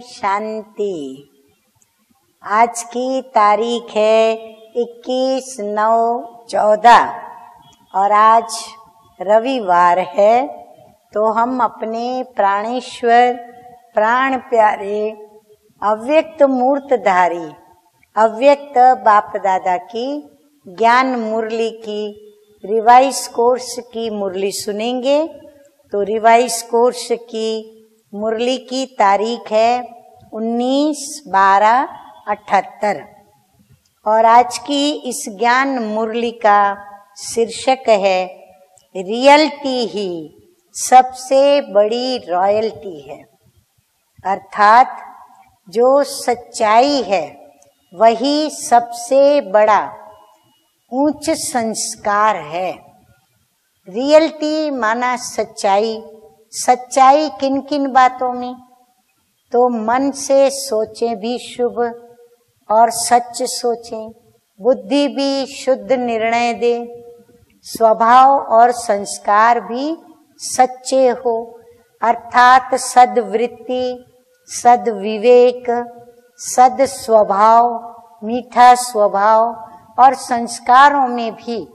शांति। आज की तारीख है 21/9/14 और आज रविवार है। तो हम अपने प्राणेश्वर प्राण प्यारे अव्यक्त मूर्तधारी अव्यक्त बाप दादा की ज्ञान मुरली की रिवाइज कोर्स की मुरली सुनेंगे। तो रिवाइज कोर्स की मुरली की तारीख है 19/12/78 और आज की इस ज्ञान मुरली का शीर्षक है रियलिटी ही सबसे बड़ी रॉयल्टी है। अर्थात जो सच्चाई है वही सबसे बड़ा उच्च संस्कार है। रियलिटी माना सच्चाई। सच्चाई किन किन बातों में? तो मन से सोचें भी शुभ और सच सोचें, बुद्धि भी शुद्ध निर्णय दे, स्वभाव और संस्कार भी सच्चे हो, अर्थात सद्वृत्ति, सद्विवेक, सद स्वभाव, मीठा स्वभाव और संस्कारों में भी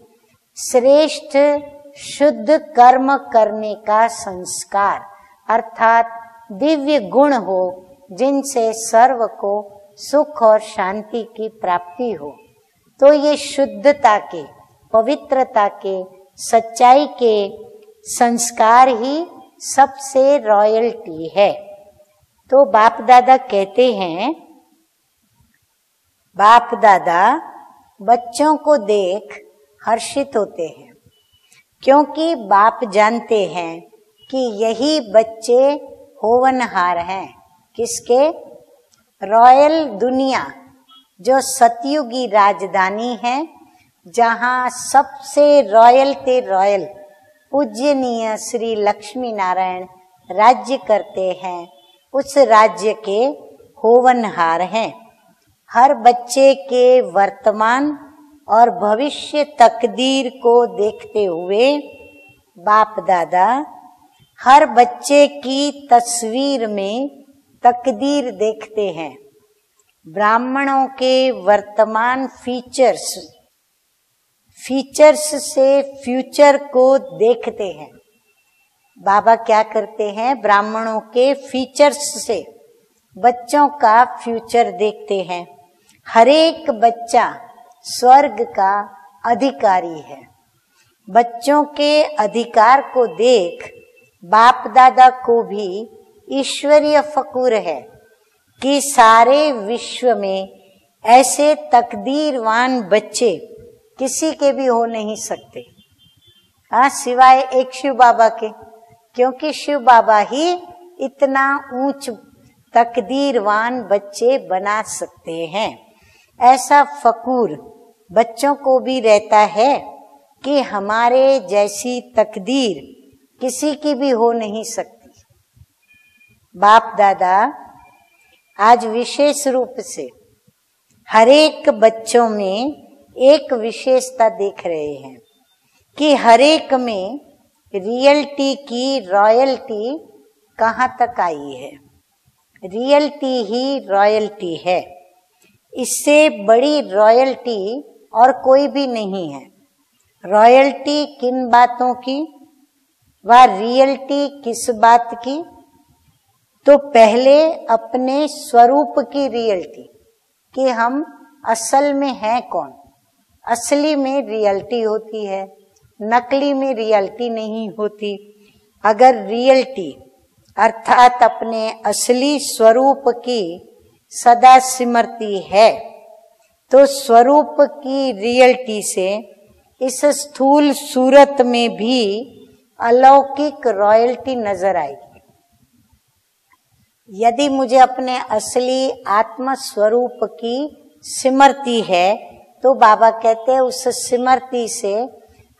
श्रेष्ठ शुद्ध कर्म करने का संस्कार, अर्थात दिव्य गुण हो जिनसे सर्व को सुख और शांति की प्राप्ति हो। तो ये शुद्धता के, पवित्रता के, सच्चाई के संस्कार ही सबसे रॉयल्टी है। तो बाप दादा कहते हैं, बाप दादा बच्चों को देख हर्षित होते हैं क्योंकि बाप जानते हैं कि यही बच्चे होवनहार हैं। किसके? रॉयल दुनिया, जो सतयुगी राजधानी है, जहाँ सबसे रॉयल ते रॉयल पूज्यनीय श्री लक्ष्मी नारायण राज्य करते हैं, उस राज्य के होवनहार हैं। हर बच्चे के वर्तमान और भविष्य तकदीर को देखते हुए बाप दादा हर बच्चे की तस्वीर में तकदीर देखते हैं। ब्राह्मणों के वर्तमान फीचर्स से फ्यूचर को देखते हैं। बाबा क्या करते हैं? ब्राह्मणों के फीचर्स से बच्चों का फ्यूचर देखते हैं। हरेक बच्चा स्वर्ग का अधिकारी है। बच्चों के अधिकार को देख बाप दादा को भी ईश्वरीय फकूर है कि सारे विश्व में ऐसे तकदीरवान बच्चे किसी के भी हो नहीं सकते, सिवाय एक शिव बाबा के, क्योंकि शिव बाबा ही इतना ऊंच तकदीरवान बच्चे बना सकते हैं। ऐसा फकूर बच्चों को भी रहता है कि हमारे जैसी तकदीर किसी की भी हो नहीं सकती। बाप दादा आज विशेष रूप से हरेक बच्चों में एक विशेषता देख रहे हैं कि हरेक में रियलिटी की रॉयल्टी कहाँ तक आई है। रियलिटी ही रॉयल्टी है। इससे बड़ी रॉयल्टी और कोई भी नहीं है। रॉयल्टी किन बातों की व रियलिटी किस बात की? तो पहले अपने स्वरूप की रियलिटी कि हम असल में हैं कौन। असली में रियलिटी होती है, नकली में रियलिटी नहीं होती। अगर रियलिटी अर्थात अपने असली स्वरूप की सदा स्मृति है तो स्वरूप की रियलिटी से इस स्थूल सूरत में भी अलौकिक रॉयल्टी नजर आएगी। यदि मुझे अपने असली आत्म स्वरूप की स्मृति है तो बाबा कहते हैं उस स्मृति से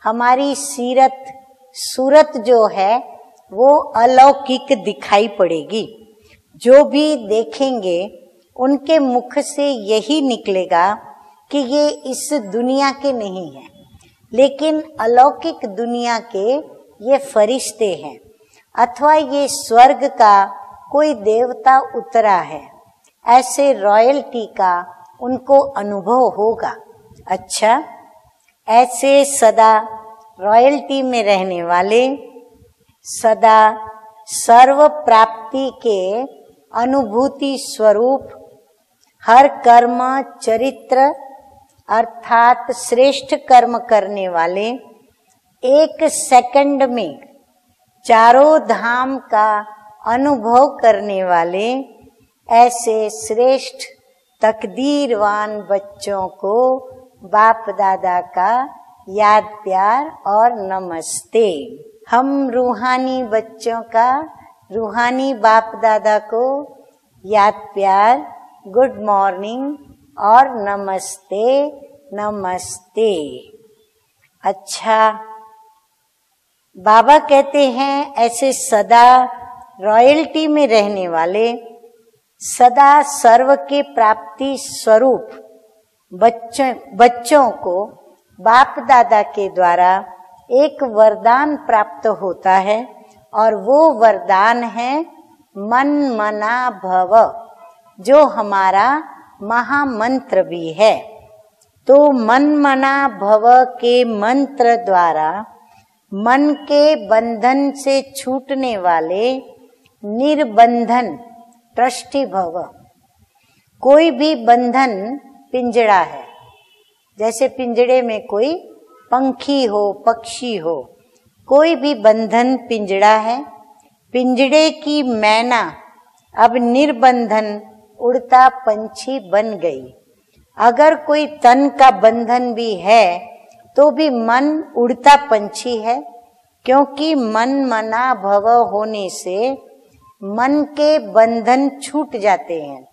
हमारी सूरत जो है वो अलौकिक दिखाई पड़ेगी। जो भी देखेंगे उनके मुख से यही निकलेगा कि ये इस दुनिया के नहीं हैं, लेकिन अलौकिक दुनिया के ये फरिश्ते हैं, अथवा ये स्वर्ग का कोई देवता उतरा है, ऐसे रॉयल्टी का उनको अनुभव होगा। अच्छा, ऐसे सदा रॉयल्टी में रहने वाले, सदा सर्व प्राप्ति के अनुभूति स्वरूप, हर कर्म चरित्र अर्थात श्रेष्ठ कर्म करने वाले, एक सेकंड में चारों धाम का अनुभव करने वाले, ऐसे श्रेष्ठ तकदीरवान बच्चों को बाप दादा का याद प्यार और नमस्ते। हम रूहानी बच्चों का रूहानी बाप दादा को याद प्यार, गुड मॉर्निंग और नमस्ते नमस्ते। अच्छा, बाबा कहते हैं ऐसे सदा रॉयल्टी में रहने वाले, सदा सर्व के प्राप्ति स्वरूप बच्चों को बाप दादा के द्वारा एक वरदान प्राप्त होता है, और वो वरदान है मन मना भव, जो हमारा महामंत्र भी है। तो मन मना भव के मंत्र द्वारा मन के बंधन से छूटने वाले निर्बंधन ट्रस्टी भव। कोई भी बंधन पिंजड़ा है, जैसे पिंजड़े में कोई पंखी हो, पक्षी हो, कोई भी बंधन पिंजड़ा है। पिंजड़े की मैना अब निर्बंधन उड़ता पंछी बन गई। अगर कोई तन का बंधन भी है तो भी मन उड़ता पंछी है, क्योंकि मन मना भव होने से मन के बंधन छूट जाते हैं।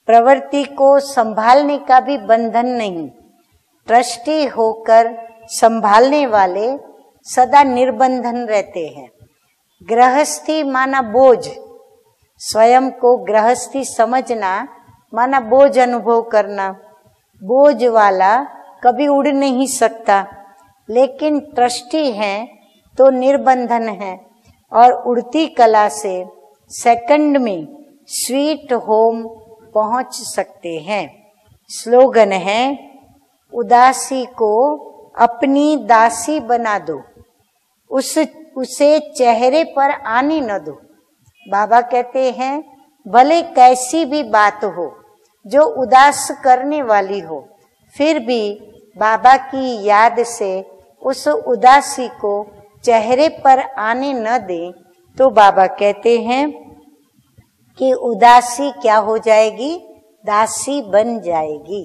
प्रवृत्ति को संभालने का भी बंधन नहीं, ट्रस्टी होकर संभालने वाले सदा निर्बंधन रहते हैं। गृहस्थी माना बोझ, स्वयं को गृहस्थी समझना माना बोझ अनुभव करना। बोझ वाला कभी उड़ नहीं सकता, लेकिन ट्रस्टी है तो निर्बंधन है और उड़ती कला से सेकंड में स्वीट होम पहुंच सकते हैं। स्लोगन है, उदासी को अपनी दासी बना दो, उसे चेहरे पर आने न दो। बाबा कहते हैं भले कैसी भी बात हो जो उदास करने वाली हो, फिर भी बाबा की याद से उस उदासी को चेहरे पर आने न दें, तो बाबा कहते हैं कि उदासी क्या हो जाएगी, दासी बन जाएगी।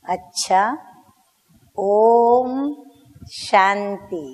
अच्छा, ओम शांति।